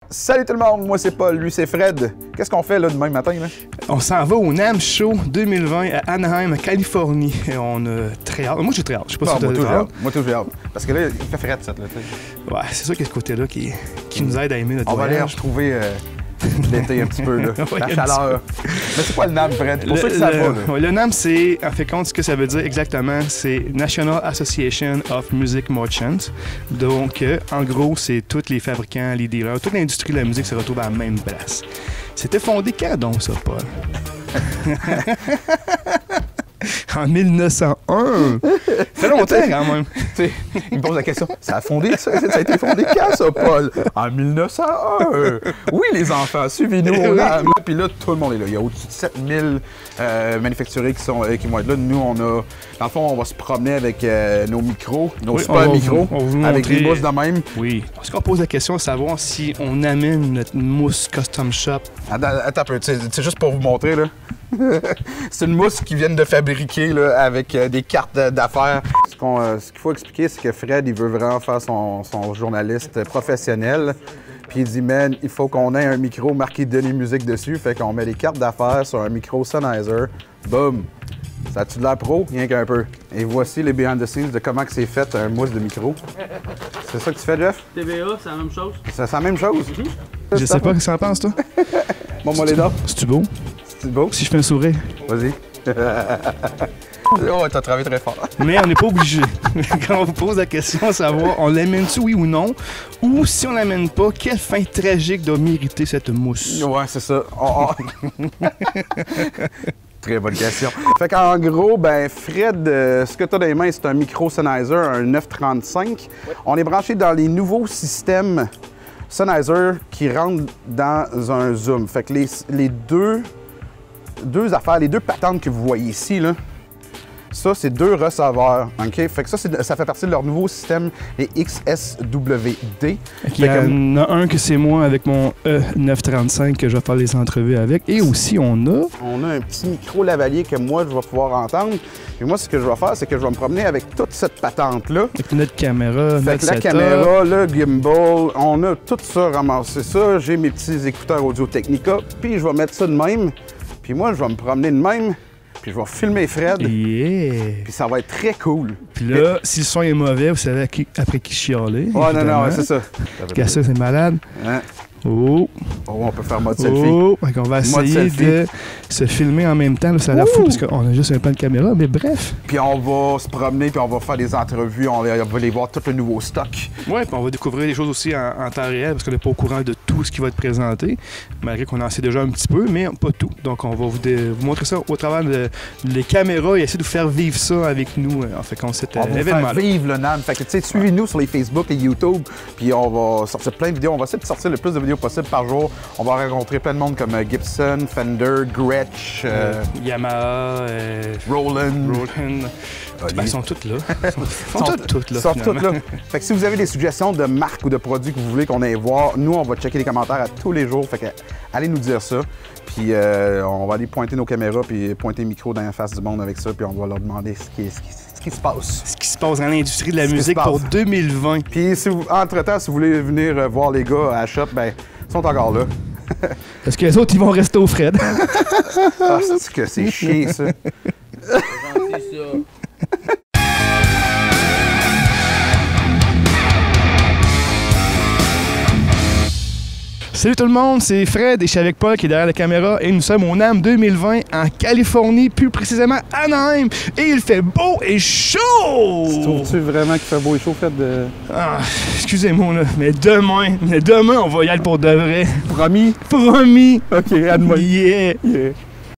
Salut tout le monde, moi c'est Paul, lui c'est Fred. Qu'est-ce qu'on fait là demain matin là? On s'en va au NAMM Show 2020 à Anaheim, Californie. Et on a très hâte. Moi j'ai très hâte. Je sais pas si tu as très hâte. Moi toujours hâte. Parce que là, il fait Fred cette là. Ouais, c'est sûr qu'il y a ce côté-là qui nous aide à aimer notre voyage. On va aller retrouver l'été un petit peu là. Ouais, la chaleur. Mais c'est quoi le NAMM, Fred? Pour ceux qui savent pas. Ouais, le NAMM, c'est, en fait compte, ce que ça veut dire exactement, c'est National Association of Music Merchants. Donc, en gros, c'est tous les fabricants, les dealers, toute l'industrie de la musique se retrouve à la même place. C'était fondé quand donc, ça, Paul? En 1901! Ça fait longtemps, quand même. Il me pose la question, ça a été fondé quand, ça, Paul? En 1901! Oui, les enfants, suivez-nous au NAMM. Puis là, tout le monde est là. Il y a au-dessus de 7000 manufacturiers qui vont être là. Nous, dans le fond, on va se promener avec nos micros, nos super micros, avec les mousses de même. Oui. Est-ce qu'on pose la question de savoir si on amène notre mousse custom shop? Attends un peu, c'est juste pour vous montrer, là. C'est une mousse qu'ils viennent de fabriquer là, avec des cartes d'affaires. Ce qu'il faut expliquer, c'est que Fred, il veut vraiment faire son journaliste professionnel. Puis il dit, man, il faut qu'on ait un micro marqué Denis Musique dessus. Fait qu'on met des cartes d'affaires sur un micro Sennheiser. Boum! Ça a-tu de l'air pro? Rien qu'un peu. Et voici les behind the scenes de comment c'est fait un mousse de micro. C'est ça que tu fais, Jeff? TVA, c'est la même chose. C'est la même chose? Je sais pas ce que t'en penses, toi. Bon, moi, les dents. C'est-tu beau? C'est beau? Si je fais un sourire. Vas-y. Oh, t'as travaillé très fort. Mais on n'est pas obligé. Quand on vous pose la question, à savoir, on l'amène-tu, oui ou non? Ou si on l'amène pas, quelle fin tragique doit mériter cette mousse? Ouais, c'est ça. Très bonne question. Fait qu'en gros, ben Fred, ce que tu as dans les mains, c'est un micro Sennheiser, un 935. Ouais. On est branché dans les nouveaux systèmes Sennheiser qui rentrent dans un zoom. Fait que les deux affaires, les deux patentes que vous voyez ici, là, ça, c'est deux receveurs. OK? Fait que ça fait partie de leur nouveau système, les XSWD. Il y en a un que c'est moi avec mon E935 que je vais faire les entrevues avec. Et aussi, on a un petit micro lavalier que moi, je vais pouvoir entendre. Et moi, ce que je vais faire, c'est que je vais me promener avec toute cette patente-là. Avec notre caméra, fait que la caméra, le gimbal, on a tout ça ramassé ça. J'ai mes petits écouteurs Audio-Technica, puis je vais mettre ça de même. Puis moi, je vais me promener de même. Puis je vais filmer Fred. Yeah. Puis ça va être très cool. Puis là, si le son est mauvais, vous savez après qui chialer. Oh non, c'est ça. Qu'est-ce que c'est malade? Hein? Oh, on peut faire mode selfie. Oh, on va essayer de se filmer en même temps. Là, ça a l'air fou parce qu'on a juste un pan de caméra, mais bref. Puis on va se promener, puis on va faire des entrevues, on va aller voir tout le nouveau stock. Oui, puis on va découvrir des choses aussi en temps réel parce qu'on n'est pas au courant de tout ce qui va être présenté, malgré qu'on en sait déjà un petit peu, mais pas tout. Donc on va vous montrer ça au travers des caméras et essayer de vous faire vivre ça avec nous en fait quand cet événement-là. On va faire vivre le NAMM. Fait que tu sais, suivez-nous sur les Facebook et YouTube, puis on va sortir plein de vidéos. On va essayer de sortir le plus de vidéos possible par jour. On va rencontrer plein de monde comme Gibson, Fender, Gretsch, Yamaha, Roland. Ils sont toutes là. Ils sont toutes là. Fait que si vous avez des suggestions de marques ou de produits que vous voulez qu'on aille voir, nous, on va checker les commentaires à tous les jours. Fait que allez nous dire ça. Puis on va aller pointer nos caméras puis pointer le micro dans la face du monde avec ça. Puis on va leur demander ce qui se passe. Ce qui se passe dans l'industrie de la musique pour 2020. Puis entre-temps, si vous voulez venir voir les gars à la shop, ben ils sont encore là. Parce que les autres, ils vont rester au Fred. Ah, c'est que c'est chiant, ça. C'est gentil, ça. Salut tout le monde, c'est Fred et je suis avec Paul qui est derrière la caméra et nous sommes au NAMM 2020 en Californie, plus précisément à Anaheim. Et il fait beau et chaud! Trouves-tu vraiment qu'il fait beau et chaud, Fred? Ah, excusez-moi là, mais demain, on va y aller pour de vrai. Promis? Promis! OK, à demain. Yeah!